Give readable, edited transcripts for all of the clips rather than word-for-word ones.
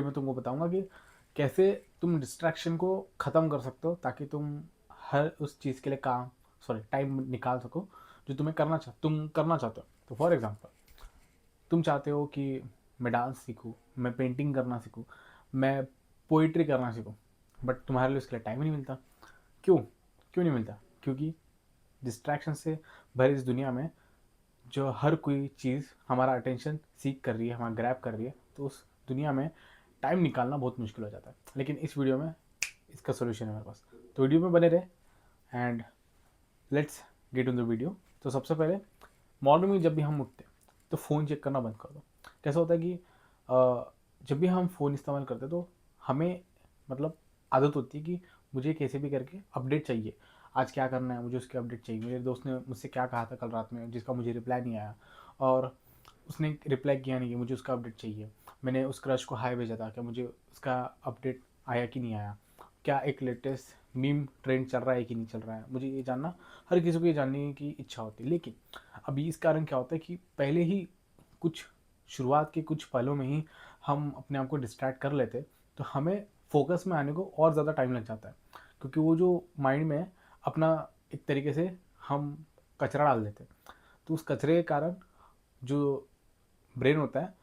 मैं तुमको बताऊंगा कि कैसे तुम डिस्ट्रैक्शन को ख़त्म कर सकते हो ताकि तुम हर उस चीज़ के लिए टाइम निकाल सको जो तुम करना चाहते हो। तो फॉर एग्जांपल, तुम चाहते हो कि मैं डांस सीखूं, मैं पेंटिंग करना सीखूं, मैं पोइट्री करना सीखूं, बट तुम्हारे लिए उसके लिए टाइम ही नहीं मिलता। क्यों क्यों नहीं मिलता? क्योंकि डिस्ट्रैक्शन से भरी इस दुनिया में जो हर कोई चीज़ हमारा अटेंशन सीख कर रही है, हमारा ग्रैब कर रही है, तो उस दुनिया में टाइम निकालना बहुत मुश्किल हो जाता है। लेकिन इस वीडियो में इसका सोल्यूशन है मेरे पास, तो वीडियो में बने रहे and let's get in the video. तो सबसे पहले, मॉर्निंग में जब भी हम उठते हैं तो फ़ोन चेक करना बंद कर दो। कैसा होता है कि जब भी हम फ़ोन इस्तेमाल करते हैं तो हमें मतलब आदत होती है कि मुझे कैसे भी करके अपडेट चाहिए, आज क्या करना है मुझे उसकी अपडेट चाहिए, मेरे दोस्त ने मुझसे क्या कहा था कल रात में जिसका मुझे रिप्लाई नहीं आया, और उसने रिप्लाई किया नहीं है, मुझे उसका अपडेट चाहिए। मैंने उस क्रश को हाय भेजा था, क्या मुझे उसका अपडेट आया कि नहीं आया, क्या एक लेटेस्ट मीम ट्रेंड चल रहा है कि नहीं चल रहा है, मुझे ये जानना, हर किसी को ये जानने की इच्छा होती है। लेकिन अभी इस कारण क्या होता है कि पहले ही कुछ शुरुआत के कुछ पलों में ही हम अपने आप को डिस्ट्रैक्ट कर लेते, तो हमें फोकस में आने को और ज़्यादा टाइम लग जाता है, क्योंकि वो जो माइंड में अपना एक तरीके से हम कचरा डाल देते हैं। तो उस कचरे के कारण जो ब्रेन होता है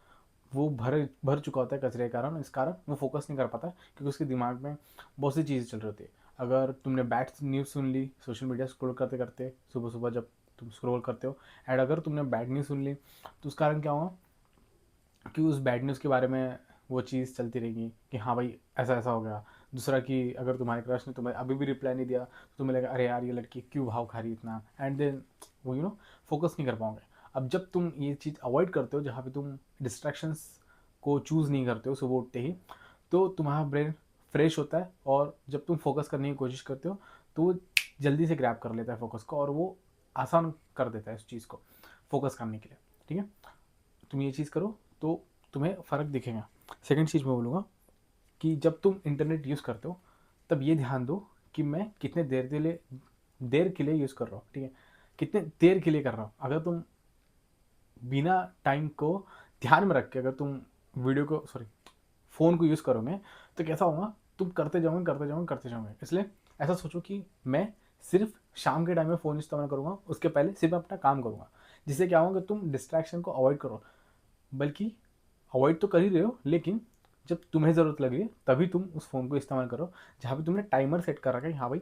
वो भर भर चुका होता है कचरे के कारण, इस कारण वो फोकस नहीं कर पाता क्योंकि उसके दिमाग में बहुत सी चीज़ें चल रही होती है। अगर तुमने बैड न्यूज़ सुन ली सोशल मीडिया स्क्रॉल करते करते, सुबह सुबह जब तुम स्क्रॉल करते हो, एंड अगर तुमने बैड न्यूज़ सुन ली तो उस कारण क्या होगा कि उस बैड न्यूज़ के बारे में वो चीज़ चलती रहेगी कि हाँ भाई ऐसा ऐसा हो गया। दूसरा कि अगर तुम्हारे क्रश ने तुम्हें अभी भी रिप्लाई नहीं दिया तो तुम्हें लगा अरे यार ये लड़की क्यों भाव खा रही है इतना, एंड देन वो फोकस नहीं कर पाओगे। अब जब तुम ये चीज़ अवॉइड करते हो, जहाँ पे तुम डिस्ट्रैक्शंस को चूज़ नहीं करते हो सुबह उठते ही, तो तुम्हारा ब्रेन फ्रेश होता है, और जब तुम फोकस करने की कोशिश करते हो तो वो जल्दी से ग्रैब कर लेता है फोकस को, और वो आसान कर देता है उस चीज़ को फोकस करने के लिए। ठीक है, तुम ये चीज़ करो तो तुम्हें फ़र्क दिखेगा। सेकंड चीज़ मैं बोलूँगा कि जब तुम इंटरनेट यूज़ करते हो तब ये ध्यान दो कि मैं कितने देर के लिए यूज़ कर रहा हूँ। ठीक है, कितने देर के लिए कर रहा हूँ। अगर तुम बिना टाइम को ध्यान में रख के अगर तुम फ़ोन को यूज़ करोगे तो कैसा होगा, तुम करते जाओगे। इसलिए ऐसा सोचो कि मैं सिर्फ शाम के टाइम में फ़ोन इस्तेमाल करूँगा, उसके पहले सिर्फ अपना काम करूँगा। जिससे क्या होगा कि तुम डिस्ट्रैक्शन को अवॉइड करो, बल्कि अवॉइड तो कर ही रहे हो, लेकिन जब तुम्हें ज़रूरत लगे तभी तुम उस फ़ोन को इस्तेमाल करो, जहाँ पे तुमने टाइमर सेट कर रखा है कि हाँ भाई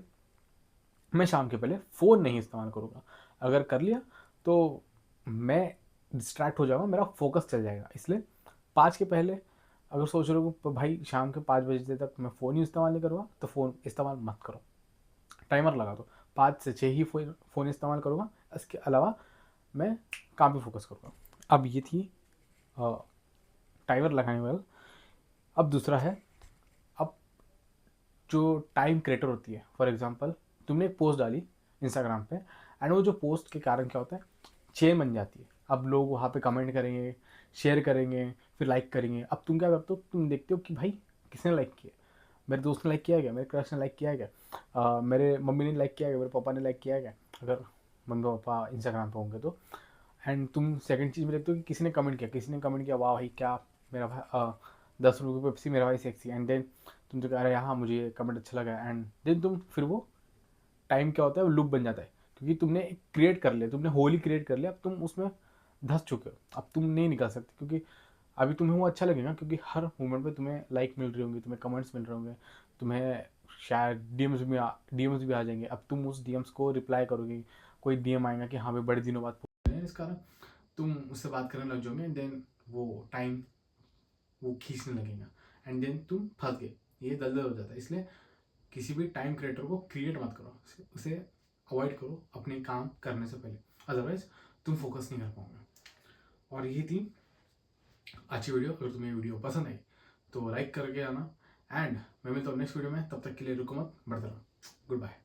मैं शाम के पहले फ़ोन नहीं इस्तेमाल करूँगा। अगर कर लिया तो मैं डिस्ट्रैक्ट हो जाऊँगा, मेरा फोकस चल जाएगा। इसलिए 5 के पहले अगर सोच रहे हो भाई शाम के 5 बजे तक मैं फ़ोन ही इस्तेमाल नहीं करूँगा, तो फ़ोन इस्तेमाल मत करो। टाइमर लगा दो, 5 से 6 ही फ़ोन इस्तेमाल करूँगा, इसके अलावा मैं काम पे फोकस करूँगा। अब ये थी टाइमर लगाने वाला। अब दूसरा है, अब जो टाइम क्रिएटर होती है, फॉर एग्जांपल तुमने एक पोस्ट डाली इंस्टाग्राम पे, एंड वो जो पोस्ट के कारण क्या होता है, चेन बन जाती है। अब लोग वहाँ पे कमेंट करेंगे, शेयर करेंगे, फिर लाइक करेंगे। अब तुम क्या करते हो, तुम देखते हो कि भाई किसने लाइक किया, मेरे दोस्त ने लाइक किया है क्या, मेरे क्रश ने लाइक किया है क्या, मेरे मम्मी ने लाइक किया है क्या, मेरे पापा ने लाइक किया है क्या, अगर मम्मी पापा इंस्टाग्राम पे होंगे तो। एंड तुम सेकंड चीज़ में देखते हो कि किसी ने कमेंट किया, वाह भाई क्या, मेरा भाई 10 रुपये की पेप्सी, मेरा भाई सेक्सी। एंड देन तुम तो कह रहे हाँ मुझे ये कमेंट अच्छा लगा, एंड देन तुम फिर वो टाइम क्या होता है, वो लूप बन जाता है, क्योंकि तुमने एक क्रिएट कर लिया, तुमने होली क्रिएट कर लिया, अब तुम उसमें धंस चुके हो, अब तुम नहीं निकल सकते, क्योंकि अभी तुम्हें वो अच्छा लगेगा, क्योंकि हर मोमेंट पे तुम्हें लाइक मिल रही होंगी, तुम्हें कमेंट्स मिल रहे होंगे, तुम्हें शायद डीएम्स भी आ जाएंगे। अब तुम उस डीएम्स को रिप्लाई करोगे, कोई डीएम आएगा कि हाँ भाई बड़े दिनों बाद पूछ रहे हैं, इस कारण तुम उससे बात करने लग जाओगे, देन वो टाइम वो खींचने लगेगा, एंड देन तुम फंस गए, ये दलदल हो जाता है। इसलिए किसी भी टाइम क्रिएटर को क्रिएट मत करो, उसे अवॉइड करो अपने काम करने से पहले, अदरवाइज तुम फोकस नहीं कर पाओगे। और ये थी अच्छी वीडियो। अगर तुम्हें वीडियो पसंद आई तो लाइक करके आना, एंड मैं मिलता हूँ नेक्स्ट वीडियो में। तब तक के लिए रुको मत, बढ़ते रहो। Good bye.